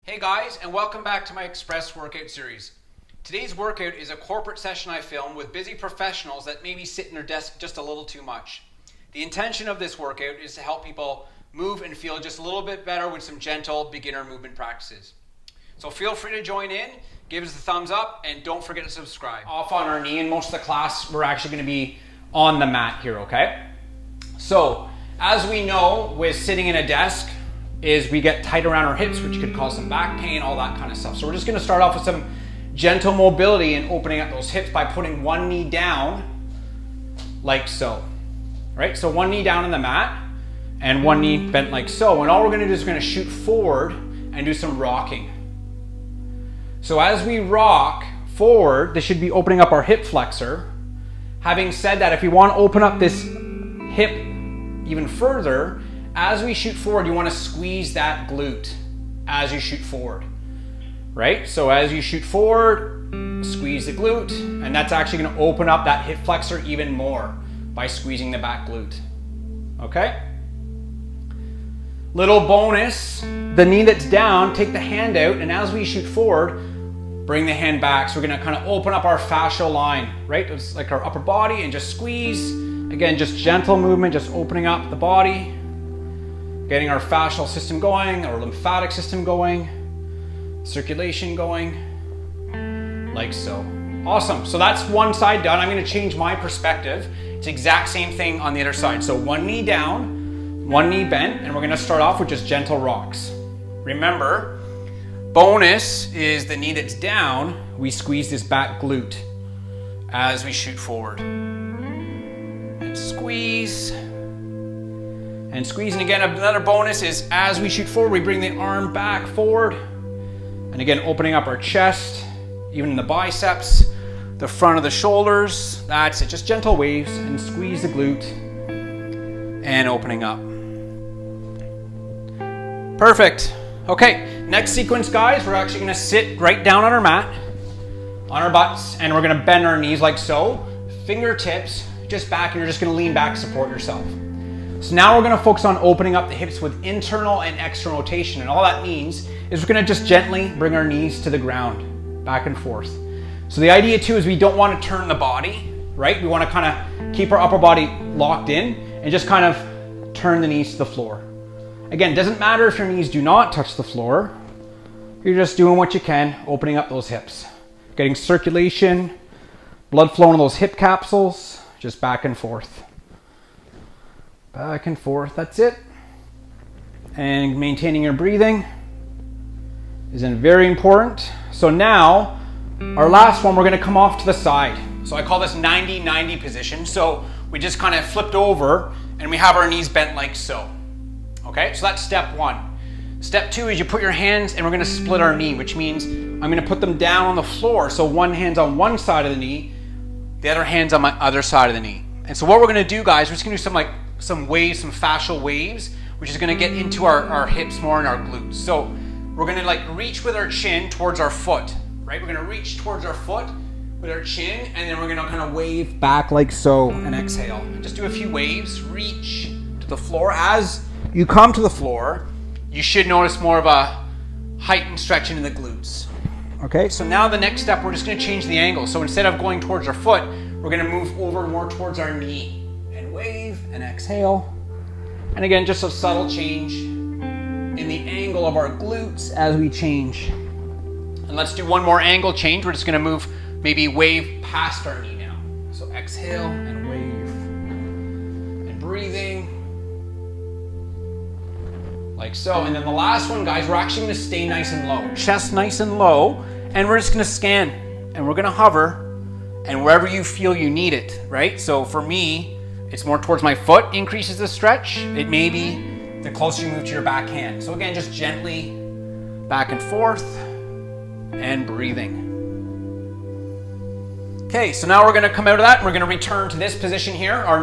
Hey guys, and welcome back to my Express workout series. Today's workout is a corporate session I filmed with busy professionals that maybe sit in their desk just a little too much. The intention of this workout is to help people move and feel just a little bit better with some gentle beginner movement practices. So feel free to join in, give us a thumbs up, and don't forget to subscribe. Off on our knee, and most of the class we're actually going to be on the mat here, okay? So as we know with sitting in a desk is we get tight around our hips, which could cause some back pain, all that kind of stuff. So we're just going to start off with some gentle mobility and opening up those hips by putting one knee down like so. Right? So one knee down on the mat and one knee bent like so. And all we're going to do is we're going to shoot forward and do some rocking. So as we rock forward, this should be opening up our hip flexor. Having said that, if we want to open up this hip even further, as we shoot forward, you want to squeeze that glute as you shoot forward. Right? So as you shoot forward, squeeze the glute, and that's actually going to open up that hip flexor even more by squeezing the back glute. Okay? Little bonus, the knee that's down, take the hand out, and as we shoot forward, bring the hand back. So we're going to kind of open up our fascial line, right? It's like our upper body, and just squeeze. Again, just gentle movement, just opening up the body, getting our fascial system going, our lymphatic system going, circulation going, like so. Awesome. So that's one side done. I'm going to change my perspective. It's the exact same thing on the other side. So one knee down, one knee bent, and we're going to start off with just gentle rocks. Remember, bonus is the knee that's down, we squeeze this back glute as we shoot forward. And squeeze. And squeeze. And again, another bonus is as we shoot forward, we bring the arm back forward. And again, opening up our chest, even in the biceps, the front of the shoulders. That's it. Just gentle waves and squeeze the glute and opening up. Perfect. Okay, next sequence, guys, we're actually going to sit right down on our mat, on our butts, and we're going to bend our knees like so. Fingertips just back, and you're just going to lean back, support yourself. So now we're going to focus on opening up the hips with internal and external rotation, and all that means is we're going to just gently bring our knees to the ground, back and forth. So the idea too is we don't want to turn the body, right? We want to kind of keep our upper body locked in and just kind of turn the knees to the floor. Again, it doesn't matter if your knees do not touch the floor. You're just doing what you can, opening up those hips, getting circulation, blood flow in those hip capsules, just back and forth. Back and forth, that's it. And maintaining your breathing is very important. So now, our last one, we're going to come off to the side. So I call this 90-90 position. So we just kind of flipped over and we have our knees bent like so. Okay, so that's step one. Step two is you put your hands and we're going to split our knee, which means I'm going to put them down on the floor. So one hand's on one side of the knee, the other hand's on my other side of the knee. And so what we're going to do, guys, we're just going to do some waves, some fascial waves, which is going to get into our hips more and our glutes. So we're going to reach with our chin towards our foot, right? We're going to reach towards our foot with our chin, and then we're going to kind of wave back like so and exhale. Just do a few waves, reach to the floor. As you come to the floor, you should notice more of a heightened stretching in the glutes. Okay, so now the next step, we're just going to change the angle. So instead of going towards our foot, we're going to move over more towards our knee and wave and exhale. And again, just a subtle change in the angle of our glutes as we change. And let's do one more angle change. We're just going to move, maybe wave past our knee now. So exhale and wave. And breathing. Like so. And then the last one, guys, we're actually going to stay nice and low. Chest nice and low. And we're just going to scan. And we're going to hover. And wherever you feel you need it, right? So for me, it's more towards my foot, increases the stretch. It may be the closer you move to your back hand. So again, just gently back and forth and breathing. Okay, so now we're going to come out of that and we're going to return to this position here, our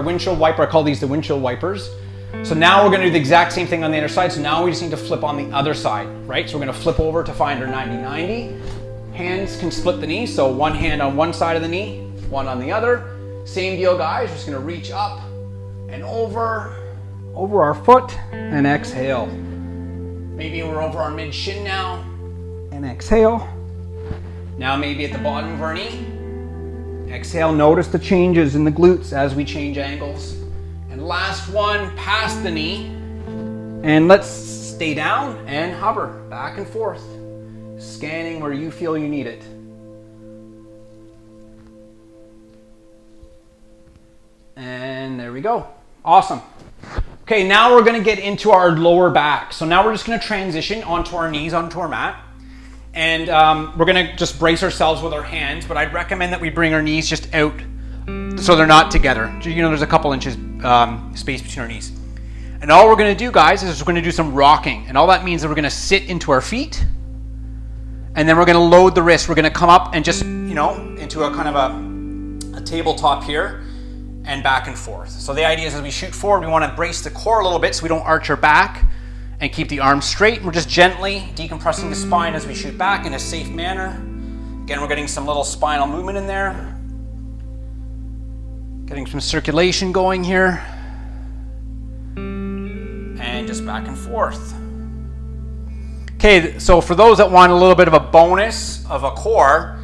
windshield wiper. I call these the windshield wipers. So now we're going to do the exact same thing on the other side. So now we just need to flip on the other side, right? So we're going to flip over to find our 90-90. Hands can split the knee. So one hand on one side of the knee, one on the other. Same deal, guys. We're just going to reach up and over, over our foot and exhale. Maybe we're over our mid shin now and exhale. Now maybe at the bottom of our knee. Exhale, notice the changes in the glutes as we change angles. And last one, past the knee. And let's stay down and hover back and forth, scanning where you feel you need it. And there we go. Awesome. Okay, now we're going to get into our lower back. So now we're just going to transition onto our knees, onto our mat. And we're going to just brace ourselves with our hands, but I'd recommend that we bring our knees just out so they're not together. You know, there's a couple inches space between our knees. And all we're going to do, guys, is we're going to do some rocking. And all that means is we're going to sit into our feet, and then we're going to load the wrist. We're going to come up and just, you know, into a kind of a tabletop here and back and forth. So the idea is as we shoot forward, we want to brace the core a little bit so we don't arch our back and keep the arms straight. We're just gently decompressing the spine as we shoot back in a safe manner. Again, we're getting some little spinal movement in there. Getting some circulation going here. And just back and forth. Okay, so for those that want a little bit of a bonus of a core,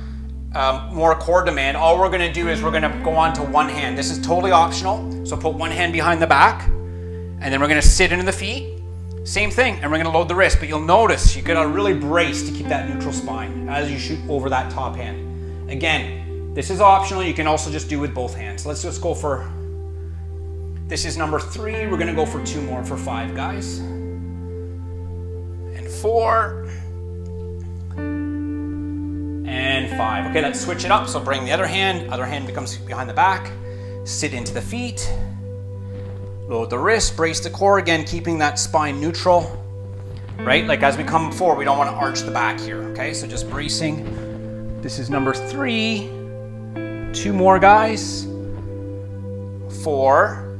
more core demand, all we're going to do is we're going to go on to one hand. This is totally optional. So put one hand behind the back, and then we're going to sit into the feet. Same thing, and we're going to load the wrist, but you'll notice you've got to really brace to keep that neutral spine as you shoot over that top hand. Again, this is optional. You can also just do with both hands. Let's just go for, this is number 3. We're going to go for 2 more for 5, guys. And 4. And 5. Okay, let's switch it up. So bring the other hand becomes behind the back, sit into the feet. Load the wrist, brace the core, again, keeping that spine neutral, right? Like as we come forward, we don't want to arch the back here, okay? So just bracing. This is number 3. 2 more, guys. 4.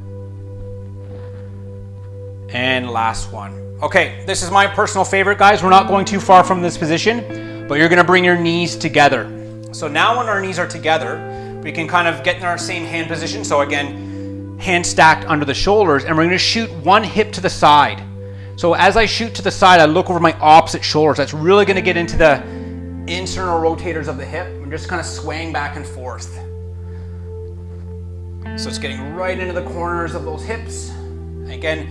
And last one. Okay, this is my personal favorite, guys. We're not going too far from this position, but you're going to bring your knees together. So now when our knees are together, we can kind of get in our same hand position. So again, hand stacked under the shoulders, and we're going to shoot one hip to the side. So as I shoot to the side, I look over my opposite shoulders. That's really going to get into the internal rotators of the hip. I'm just kind of swaying back and forth. So it's getting right into the corners of those hips. Again,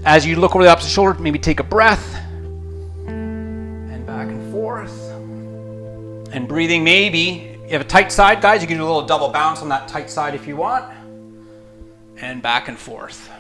as you look over the opposite shoulder, maybe take a breath. And back and forth. And breathing, maybe. You have a tight side, guys. You can do a little double bounce on that tight side if you want. And back and forth.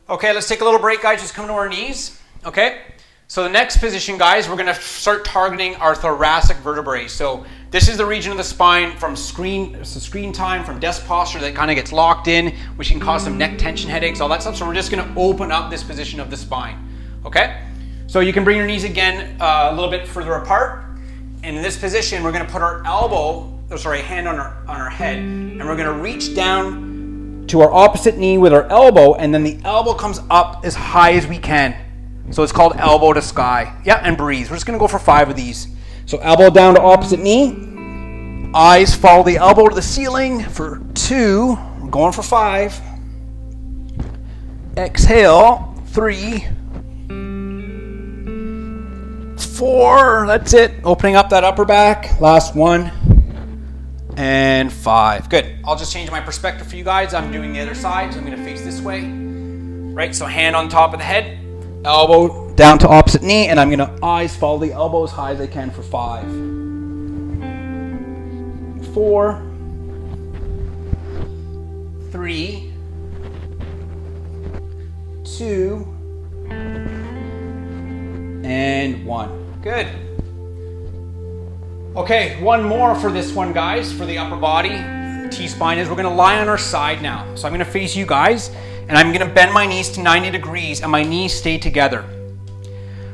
Okay, let's take a little break, guys. Just come to our knees. Okay, so the next position, guys, we're going to start targeting our thoracic vertebrae. So this is the region of the spine from screen time, from desk posture that kind of gets locked in, which can cause some neck tension, headaches, all that stuff. So we're just going to open up this position of the spine. Okay, so you can bring your knees again a little bit further apart. And in this position, we're going to put our hand on our head, and we're going to reach down to our opposite knee with our elbow, and then the elbow comes up as high as we can. So it's called elbow to sky. Yeah, and breathe. We're just going to go for 5 of these. So elbow down to opposite knee. Eyes follow the elbow to the ceiling for 2. We're going for 5. Exhale. 3. 4. That's it. Opening up that upper back. Last one. And 5. Good. I'll just change my perspective for you guys. I'm doing the other side, so I'm going to face this way. Right, so hand on top of the head, elbow down to opposite knee, and I'm going to eyes follow the elbow as high as I can for 5. 4. 3. 2. And 1. Good. Okay, one more for this one, guys, for the upper body. T-spine is we're going to lie on our side now. So I'm going to face you guys, and I'm going to bend my knees to 90 degrees, and my knees stay together.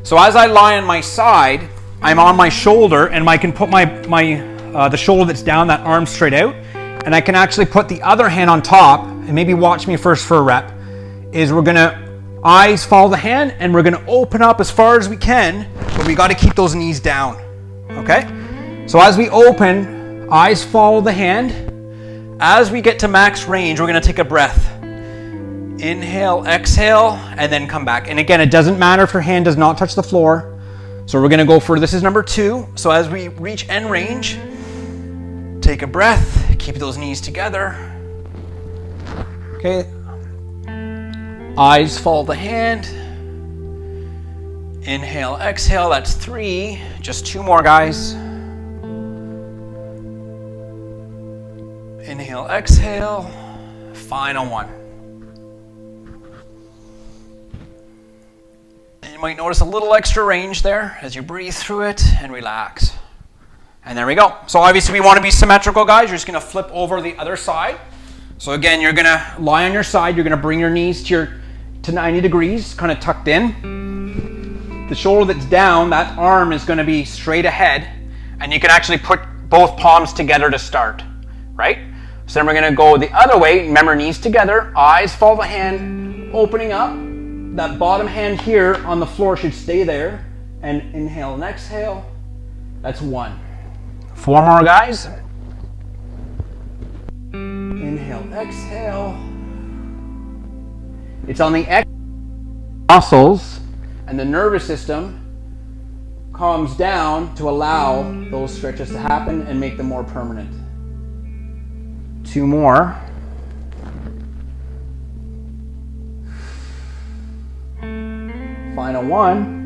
So as I lie on my side, I'm on my shoulder, and I can put the shoulder that's down, that arm straight out, and I can actually put the other hand on top, and maybe watch me first for a rep, is we're going to eyes follow the hand, and we're going to open up as far as we can, but we got to keep those knees down, okay? So as we open, eyes follow the hand. As we get to max range, we're going to take a breath. Inhale, exhale, and then come back. And again, it doesn't matter if your hand does not touch the floor. So we're gonna go for, this is number 2. So as we reach end range, take a breath, keep those knees together. Okay. Eyes follow the hand. Inhale, exhale, that's 3. Just 2 more, guys. Inhale, exhale, final 1. And you might notice a little extra range there as you breathe through it and relax. And there we go. So obviously we want to be symmetrical, guys. You're just going to flip over the other side. So again, you're going to lie on your side. You're going to bring your knees to 90 degrees, kind of tucked in. The shoulder that's down, that arm is going to be straight ahead. And you can actually put both palms together to start, right? So then we're going to go the other way. Remember, knees together, eyes follow the hand, opening up. That bottom hand here on the floor should stay there. And inhale and exhale. That's 1. 4 more, guys. Inhale, exhale. It's on the muscles, and the nervous system calms down to allow those stretches to happen and make them more permanent. 2 more. Final 1.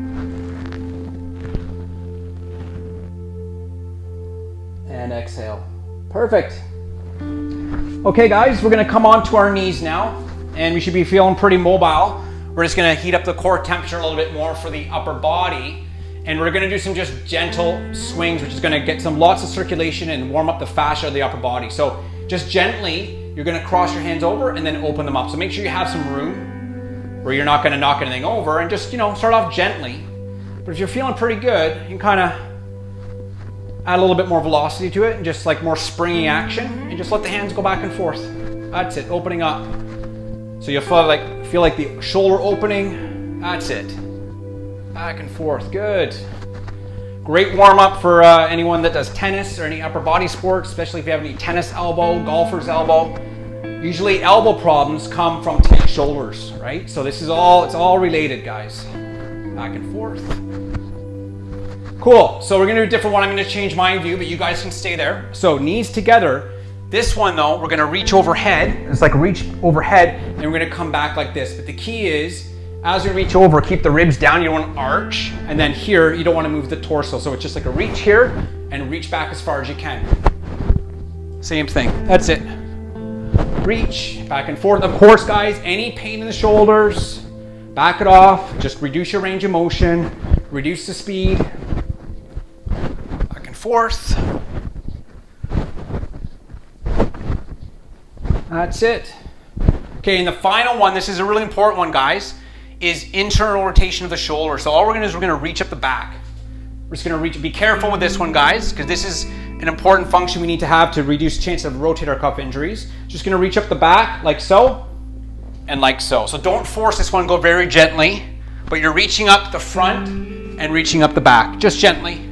And exhale. Perfect. Okay, guys, we're going to come onto our knees now, and we should be feeling pretty mobile. We're just going to heat up the core temperature a little bit more for the upper body, and we're going to do some just gentle swings, which is going to get lots of circulation and warm up the fascia of the upper body. So just gently, you're going to cross your hands over and then open them up. So make sure you have some room where you're not going to knock anything over, and just, start off gently. But if you're feeling pretty good, you can kind of add a little bit more velocity to it and just like more springy action, and just let the hands go back and forth. That's it, opening up. So you'll feel like the shoulder opening. That's it. Back and forth, good. Great warm up for anyone that does tennis or any upper body sports, especially if you have any tennis elbow, golfer's elbow. Usually elbow problems come from tight shoulders, right? So it's all related, guys. Back and forth. Cool, so we're gonna do a different one. I'm gonna change my view, but you guys can stay there. So knees together. This one though, we're gonna reach overhead. It's like reach overhead, and we're gonna come back like this. But the key is, as you reach over, keep the ribs down. You don't want to arch. And then here, you don't want to move the torso. So it's just like a reach here and reach back as far as you can. Same thing, that's it. Reach, back and forth. Of course, guys, any pain in the shoulders, back it off. Just reduce your range of motion, reduce the speed. Back and forth. That's it. Okay, and the final one, this is a really important one, guys, is internal rotation of the shoulder. So all we're gonna do is we're gonna reach up the back. We're just gonna reach, be careful with this one, guys, because this is an important function we need to have to reduce chance of rotator cuff injuries. Just gonna reach up the back like so, and like so. So don't force this one, go very gently, but you're reaching up the front and reaching up the back, just gently.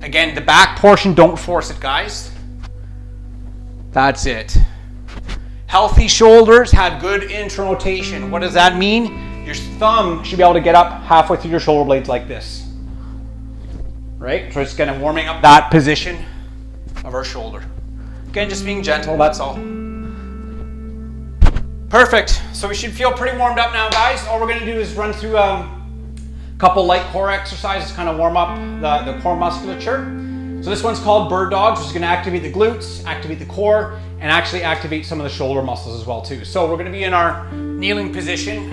Again, the back portion, don't force it, guys. That's it. Healthy shoulders have good internal rotation. What does that mean? Your thumb should be able to get up halfway through your shoulder blades like this. Right? So it's kind of warming up that position of our shoulder. Again, just being gentle, that's all. Perfect. So we should feel pretty warmed up now, guys. All we're going to do is run through a couple light core exercises, kind of warm up the core musculature. So this one's called bird dogs, which is going to activate the glutes, activate the core, and actually activate some of the shoulder muscles as well too. So we're going to be in our kneeling position,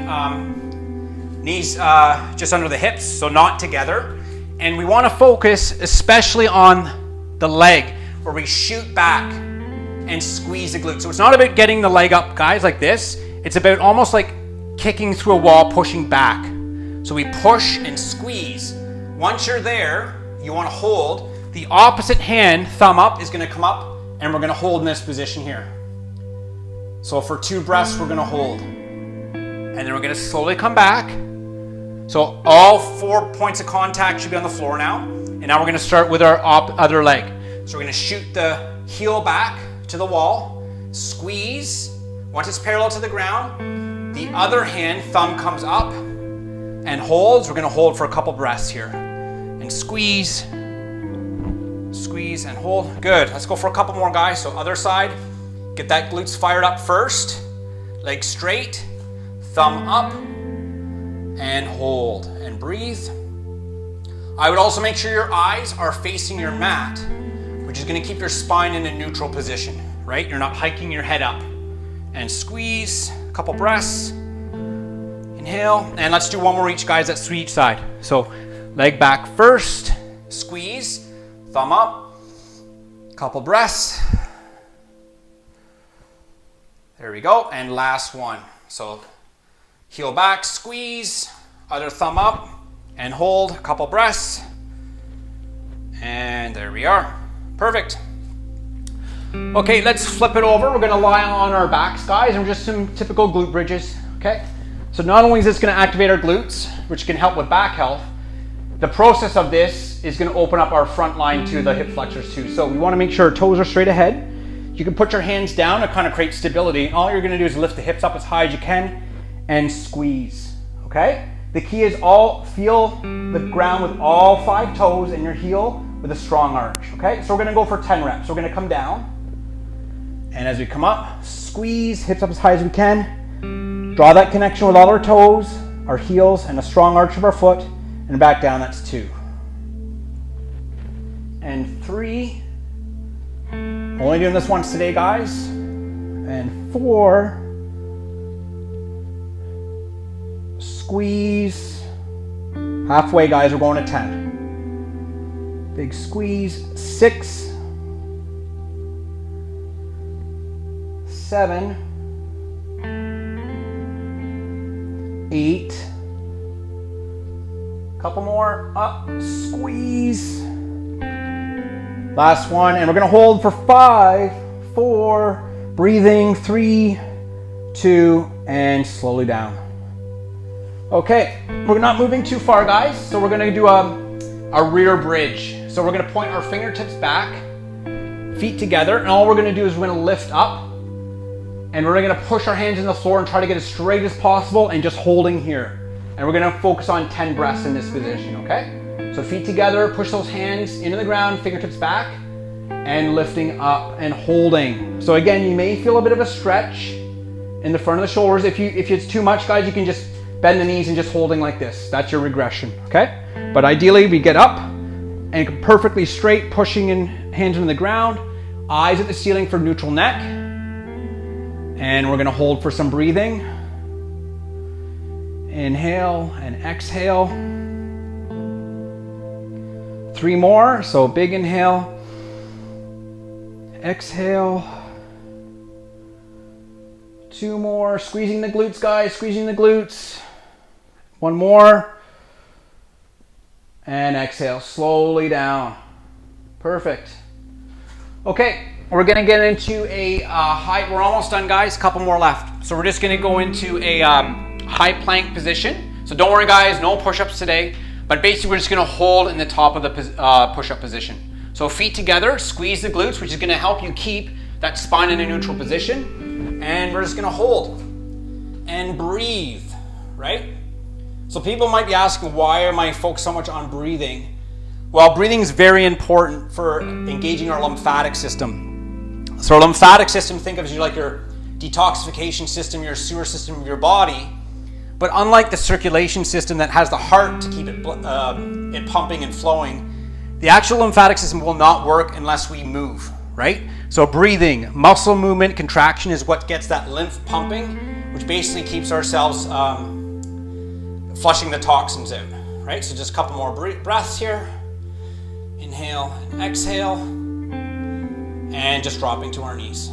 knees just under the hips, so not together. And we want to focus especially on the leg, where we shoot back and squeeze the glute. So it's not about getting the leg up, guys, like this. It's about almost like kicking through a wall, pushing back. So we push and squeeze. Once you're there, you want to hold. The opposite hand, thumb up, is going to come up, and we're going to hold in this position here. So for 2 breaths, we're going to hold. And then we're going to slowly come back. So all 4 points of contact should be on the floor now. And now we're going to start with our other leg. So we're going to shoot the heel back to the wall, squeeze. Once it's parallel to the ground, The other hand, thumb comes up and holds. We're gonna hold for a couple breaths here. And squeeze, squeeze and hold. Good, let's go for a couple more, guys. So other side, get that glutes fired up first. Legs straight, thumb up, and hold, and breathe. I would also make sure your eyes are facing your mat, which is gonna keep your spine in a neutral position, right? You're not hiking your head up. And squeeze, a couple breaths. Inhale, and let's do one more each, guys. That's to each side. So leg back first, squeeze, thumb up, couple breaths. There we go, and last one. So heel back, squeeze, other thumb up, and hold, a couple breaths. And there we are, perfect. Okay, let's flip it over. We're gonna lie on our backs, guys, and just some typical glute bridges, okay? So not only is this gonna activate our glutes, which can help with back health, the process of this is gonna open up our front line to the hip flexors too. So we wanna make sure our toes are straight ahead. You can put your hands down to kind of create stability. All you're gonna do is lift the hips up as high as you can and squeeze, okay? The key is feel the ground with all 5 toes and your heel with a strong arch, okay? So we're gonna go for 10 reps. We're gonna come down, and as we come up, squeeze, hips up as high as we can. Draw that connection with all our toes, our heels, and a strong arch of our foot, and back down, that's 2. And 3. Only doing this once today, guys. And 4. Squeeze. Halfway, guys, we're going to 10. Big squeeze. 6. 7. 8. Couple more. Up. Squeeze. Last one, and we're gonna hold for 5, 4, breathing, 3, 2, and slowly down. Okay, we're not moving too far, guys, so we're gonna do a rear bridge. So we're gonna point our fingertips back, feet together, and all we're gonna do is we're gonna lift up, and we're gonna push our hands in the floor and try to get as straight as possible and just holding here. And we're gonna focus on 10 breaths in this position, okay? So feet together, push those hands into the ground, fingertips back, and lifting up and holding. So again, you may feel a bit of a stretch in the front of the shoulders. If it's too much, guys, you can just bend the knees and just holding like this. That's your regression, okay? But ideally, we get up and perfectly straight, pushing in hands into the ground, eyes at the ceiling for neutral neck. And we're gonna hold for some breathing. Inhale and exhale. 3 more, so big inhale, exhale. 2 more, squeezing the glutes, guys, squeezing the glutes. 1 more, and exhale, slowly down. Perfect. Okay, we're gonna get into a high, we're almost done, guys, couple more left. So we're just gonna go into a high plank position. So don't worry, guys, no push-ups today. But basically, we're just gonna hold in the top of the push-up position. So feet together, squeeze the glutes, which is gonna help you keep that spine in a neutral position. And we're just gonna hold and breathe, right? So people might be asking, why am I focused so much on breathing? Well, breathing is very important for engaging our lymphatic system. So our lymphatic system, think of as like your detoxification system, your sewer system of your body. But unlike the circulation system that has the heart to keep it pumping and flowing, the actual lymphatic system will not work unless we move, right? So breathing, muscle movement, contraction is what gets that lymph pumping, which basically keeps ourselves flushing the toxins out, right? So just a couple more breaths here. Inhale and exhale, and just dropping to our knees.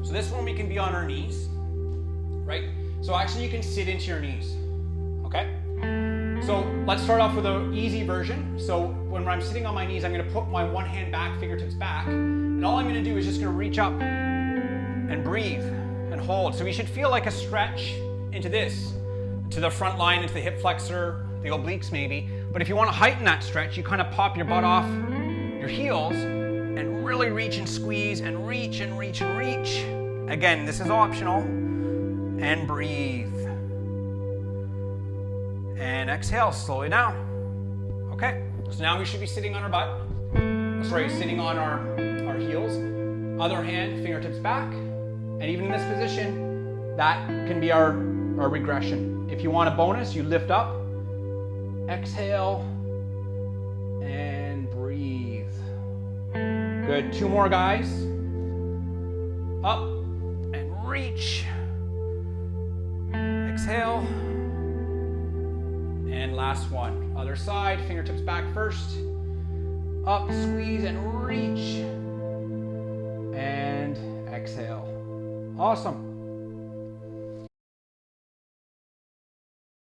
So this one we can be on our knees, right? So actually you can sit into your knees, okay? So let's start off with an easy version. So when I'm sitting on my knees, I'm gonna put my one hand back, fingertips back, and all I'm gonna do is just gonna reach up and breathe and hold. So we should feel like a stretch into this, to the front line, into the hip flexor, the obliques maybe. But if you wanna heighten that stretch, you kind of pop your butt off your heels and really reach and squeeze and reach and reach and reach. Again, this is optional. And breathe. And exhale, slowly down. Okay, so now we should be sitting on our butt. Sorry, sitting on our heels. Other hand, fingertips back. And even in this position, that can be our regression. If you want a bonus, you lift up, exhale, and breathe. Good, 2 more guys. Up and reach. Exhale. And last one. Other side, fingertips back first. Up, squeeze and reach. And exhale. Awesome.